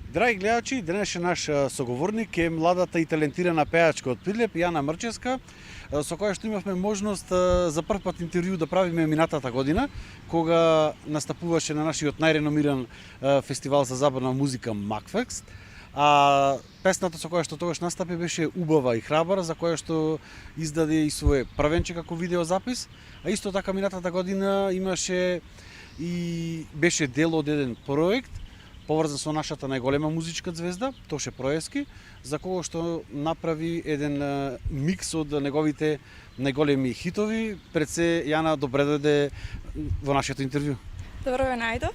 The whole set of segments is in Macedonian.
Драги гледачи, денешен наш соговорник е младата и талентирана пејачка од Прилеп, Јана Мрчевска, со која што имавме можност за прв пат интервју да правиме минатата година, кога настапуваше на нашиот најреномиран фестивал за забавна музика Макфест. А песната со која што тогаш настапи беше убава и храбра, за која што издаде и свое првенче како видеозапис, а исто така минатата година имаше и беше дел од еден проект поврзан со нашата најголема музичка звезда, Тоше Проевски, за кого што направи еден микс од неговите најголеми хитови. Пред се, Јана, добре дојде во нашето интервју. Добро ве најдов.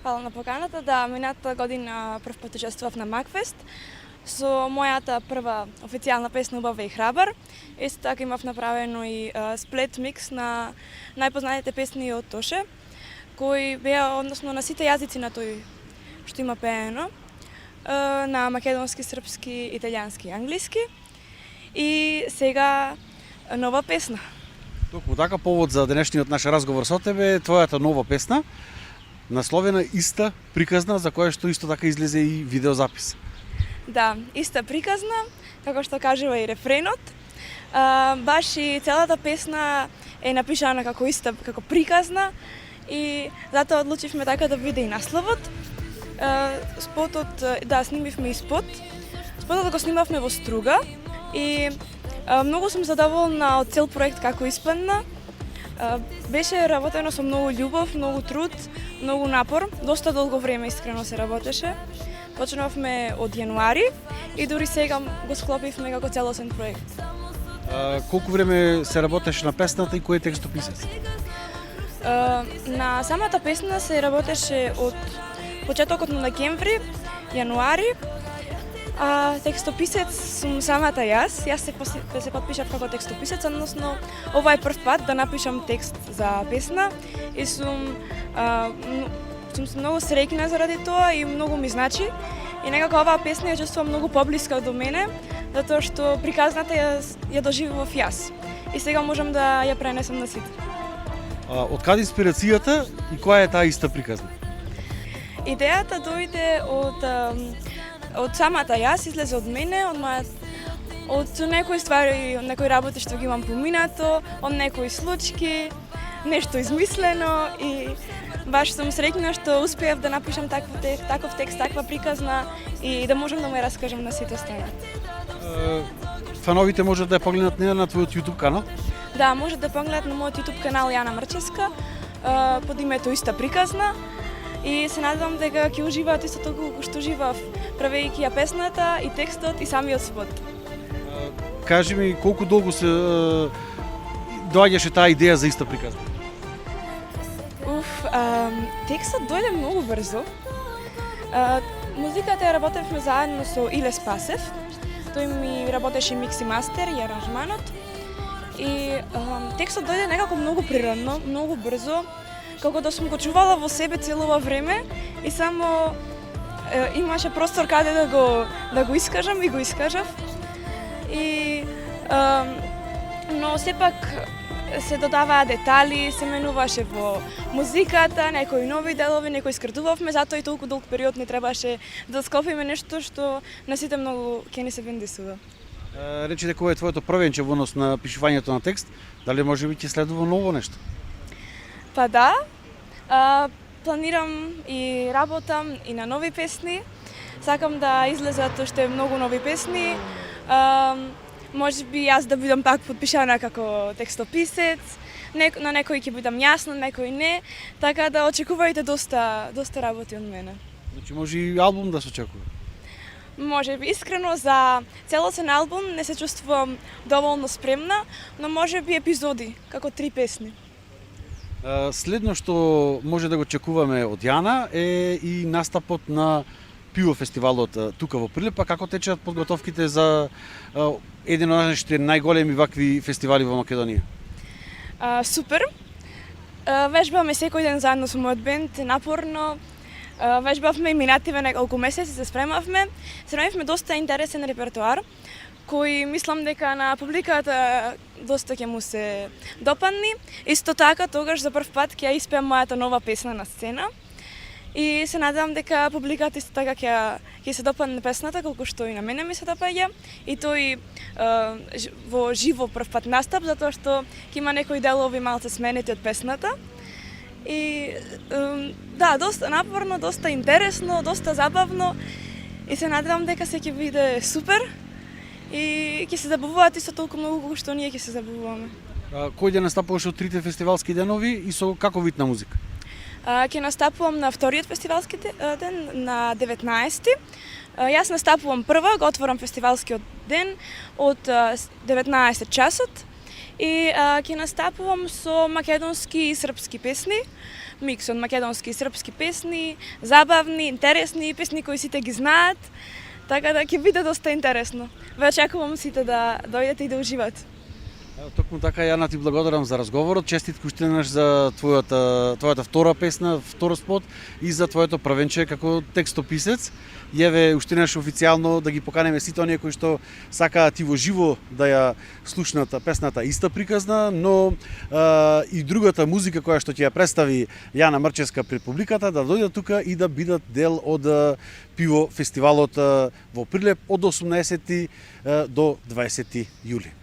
Фала на поканата. Да, минатата година прв пат учествував на Макфест со мојата прва официјална песна Убава и храбар. Исто така имав направено и сплет микс на најпознатите песни од Тоше, кои беа односно на сите јазици на тој што има пеено, на македонски, српски, италијански и англиски. И сега нова песна. Токму така, повод за денешниот наш разговор со тебе е твојата нова песна, насловена Иста приказна, за која што исто така излезе и видеозапис. Да, Иста приказна, како што кажува и рефренот. Баш и целата песна е напишана како иста, како приказна, и затоа одлучивме така да биде и насловот. Спотот, да, снимивме и спот. Спотот го снимавме во Струга и многу сум задоволна од цел проект како испадна. Беше работено со многу љубов, многу труд, многу напор. Доста долго време искрено се работеше. Почнавме од јануари и дури сега го склопивме како целосен проект. Колку време се работеше на песната и кој е текстописец? На самата песна се работеше од почетокот на декември, јануари, а текстописец сум самата јас. Јас се подпишав како текстописец, односно ова е прв пат да напишам текст за песна и сум многу среќна заради тоа и многу ми значи. И некако оваа песна ја чувствувам многу поблиска до мене, затоа што приказната ја доживував јас. И сега можам да ја пренесам на сите. Од каде инспирацијата и која е таа Иста приказна? Идејата дојде од самата јас, излезе од мене, од некои ствари, од некои работи што ги имам поминато, од некои случки, нешто измислено, и баш сум среќна што успеав да напишам таков текст, таква приказна и да можам да му ја раскажам на сите страни. Фановите можат да ја погледнат на твојот YouTube канал? Да, можат да погледнат на мојот YouTube канал Јана Мрчевска под името Иста приказна. И се надевам дека ќе уживаат исто толку колку што уживав правејќи ја песната и текстот и самиот спот. Кажи ми, колку долго се доаѓаше таа идеја за Иста приказна? Текстот дојде многу брзо. Музиката ја работевме заедно со Иле Спасев. Тој ми работеше микс и мастер и аранжманот. И текстот дојде некако многу природно, многу брзо, како да сум го чувала во себе целова време и само имаше простор каде да го искажам и го искажав. И но сепак се додаваа детали, се менуваше во музиката, некои нови делови, некои скратувавме, затоа и толку долг период не требаше да скопиме нешто што на сите многу ќе ни се бендисува. Речи дека ова е твоето првенче во однос на пишувањето на текст, дали може би ќе следува ново нешто? Па да, планирам и работам и на нови песни. Сакам да излезат уште многу нови песни. Може би јас да бидам пак подпишана како текстописец, на некои ќе бидам јас, на некои не, така да очекувајте доста работи од мене. Значи може и албум да се очекува? Може би искрено за целосен албум не се чувствувам доволно спремна, но може би епизоди, како 3 песни. Следно што може да го очекуваме од Јана е и настапот на Пиво фестивалот тука во Прилеп, па како течат подготовките за еден од нашите најголеми вакви фестивали во Македонија? Супер. Вежбаме секој ден заедно со мојот бенд, напорно. Вежбавме и минативе неколку месеци, се спремавме. Спремавме доста интересен репертоар, кој мислам дека на публиката доста ќе му се допадни. Исто така, тогаш за прв пат ќе ја испеам мојата нова песна на сцена. И се надевам дека публиката исто така ќе се допадне песната колку што и на мене ми се допаѓа и тој во живо прв пат настап затоа што ќе има некои делови малце сменети од песната. И да, доста напорно, доста интересно, доста забавно и се надевам дека се ќе биде супер и ќе се забавуваат исто толку многу колку што ние ќе се забавуваме. Кој ден настапуваш од трите фестивалски денови и со каков вид на музика? Ќе настапувам на вториот фестивалски ден на 19-ти. Јас настапувам прва, го отворам фестивалскиот ден од 19 часот и ќе настапувам со македонски и српски песни, микс од македонски и српски песни, забавни, интересни, песни кои сите ги знаат, така да ќе биде доста интересно. Ве очекувам сите да дојдете и да уживате. Токму така, Јана, ти благодарам за разговорот. Честитки уште еднаш за твојата втора песна, втор спот и за твоето правенче како текстописец. Јеве уште еднаш официјално да ги поканеме сите оние кои што сакаат и во живо да ја слушнат песната Иста приказна, но и другата музика која што ќе ја представи Јана Мрчевска пред публиката да дојдат тука и да бидат дел од пиво фестивалот во Прилеп од 18 до 20 јули.